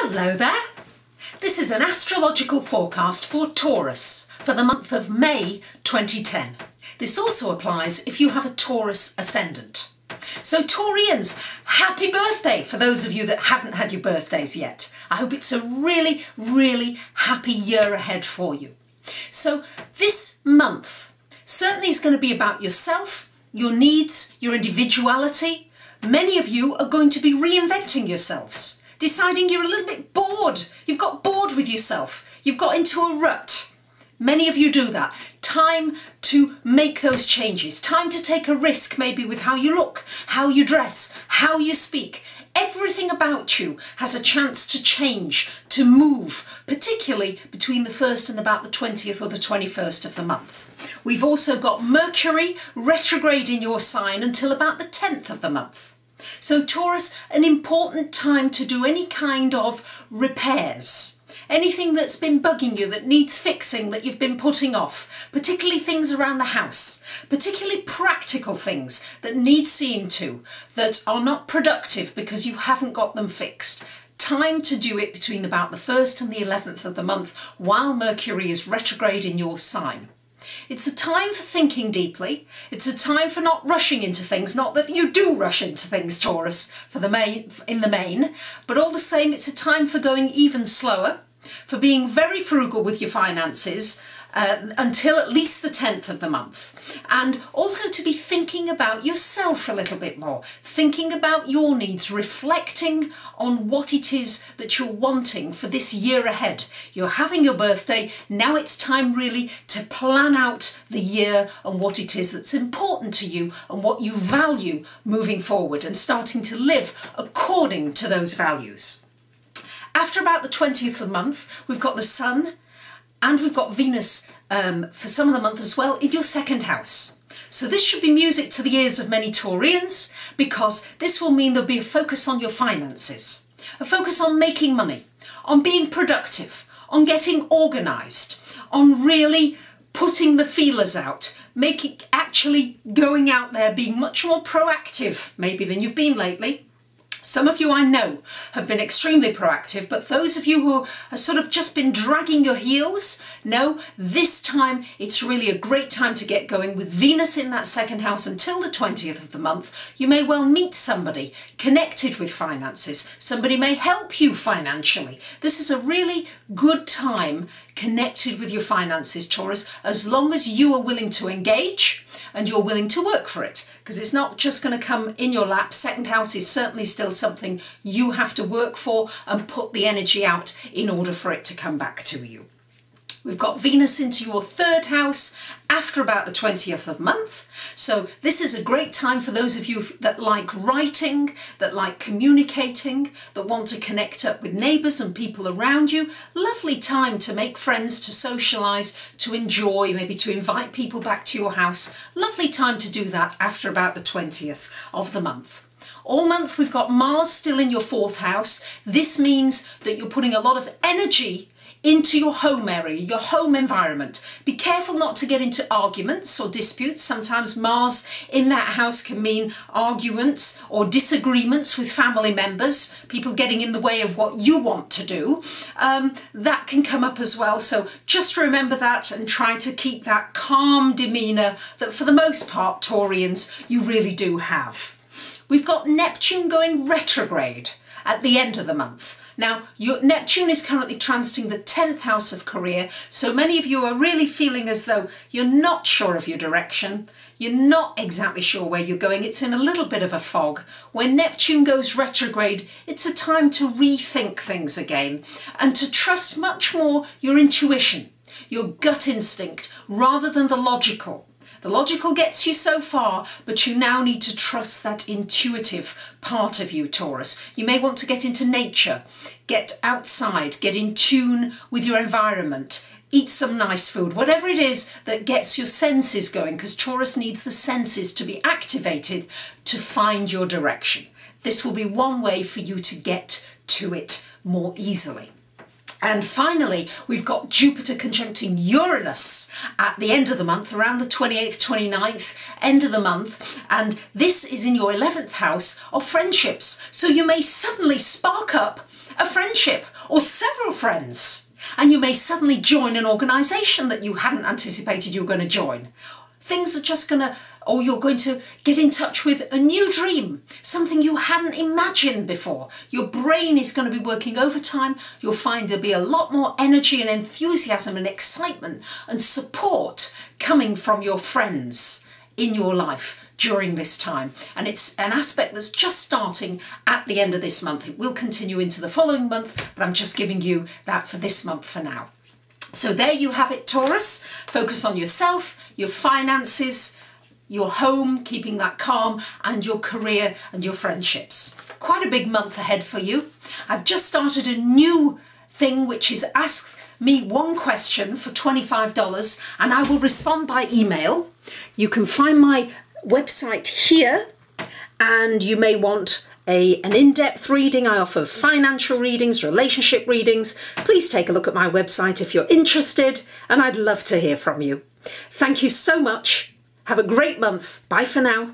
Hello there! This is an astrological forecast for Taurus for the month of May 2010. This also applies if you have a Taurus ascendant. So Taurians, happy birthday for those of you that haven't had your birthdays yet. I hope it's a really, really happy year ahead for you. So this month certainly is going to be about yourself, your needs, your individuality. Many of you are going to be reinventing yourselves, deciding you're a little bit bored. You've got bored with yourself. You've got into a rut. Many of you do that. Time to make those changes. Time to take a risk maybe with how you look, how you dress, how you speak. Everything about you has a chance to change, to move, particularly between the 1st and about the 20th or the 21st of the month. We've also got Mercury retrograde in your sign until about the 10th of the month. So Taurus, an important time to do any kind of repairs. Anything that's been bugging you, that needs fixing, that you've been putting off, particularly things around the house, particularly practical things that need seeing to, that are not productive because you haven't got them fixed. Time to do it between about the 1st and the 11th of the month while Mercury is retrograde in your sign. It's a time for thinking deeply. It's a time for not rushing into things. Not that you do rush into things, Taurus, in the main, but all the same, it's a time for going even slower, for being very frugal with your finances until at least the 10th of the month. And also to be thinking about yourself a little bit more, thinking about your needs, reflecting on what it is that you're wanting for this year ahead. You're having your birthday, now it's time really to plan out the year and what it is that's important to you and what you value moving forward and starting to live according to those values. After about the 20th of the month, we've got the Sun and we've got Venus for some of the month as well in your 2nd house. So this should be music to the ears of many Taurians because this will mean there'll be a focus on your finances, a focus on making money, on being productive, on getting organised, on really putting the feelers out, actually going out there, being much more proactive maybe than you've been lately. Some of you I know have been extremely proactive, but those of you who have sort of just been dragging your heels, no, this time it's really a great time to get going with Venus in that 2nd house until the 20th of the month. You may well meet somebody connected with finances. Somebody may help you financially. This is a really good time connected with your finances, Taurus, as long as you are willing to engage and you're willing to work for it, because it's not just going to come in your lap. 2nd house is certainly still something you have to work for and put the energy out in order for it to come back to you. We've got Venus into your 3rd house after about the 20th of the month. So this is a great time for those of you that like writing, that like communicating, that want to connect up with neighbours and people around you. Lovely time to make friends, to socialise, to enjoy, maybe to invite people back to your house. Lovely time to do that after about the 20th of the month. All month we've got Mars still in your 4th house. This means that you're putting a lot of energy into your home area, your home environment. Be careful not to get into arguments or disputes. Sometimes Mars in that house can mean arguments or disagreements with family members, people getting in the way of what you want to do. That can come up as well. So just remember that and try to keep that calm demeanour that for the most part, Taurians, you really do have. We've got Neptune going retrograde at the end of the month. Now, your Neptune is currently transiting the 10th house of career, so many of you are really feeling as though you're not sure of your direction, you're not exactly sure where you're going, it's in a little bit of a fog. When Neptune goes retrograde, it's a time to rethink things again and to trust much more your intuition, your gut instinct, rather than the logical. The logical gets you so far, but you now need to trust that intuitive part of you, Taurus. You may want to get into nature, get outside, get in tune with your environment, eat some nice food, whatever it is that gets your senses going, because Taurus needs the senses to be activated to find your direction. This will be one way for you to get to it more easily. And finally, we've got Jupiter conjuncting Uranus at the end of the month, around the 28th, 29th, end of the month. And this is in your 11th house of friendships. So you may suddenly spark up a friendship or several friends. And you may suddenly join an organisation that you hadn't anticipated you were going to join. Things are just going to, or you're going to get in touch with a new dream, something you hadn't imagined before. Your brain is going to be working overtime. You'll find there'll be a lot more energy and enthusiasm and excitement and support coming from your friends in your life during this time. And it's an aspect that's just starting at the end of this month. It will continue into the following month, but I'm just giving you that for this month for now. So there you have it, Taurus. Focus on yourself, your finances, your home, keeping that calm, and your career and your friendships. Quite a big month ahead for you. I've just started a new thing, which is Ask Me One Question for $25, and I will respond by email. You can find my website here, and you may want an in-depth reading. I offer financial readings, relationship readings. Please take a look at my website if you're interested, and I'd love to hear from you. Thank you so much. Have a great month. Bye for now.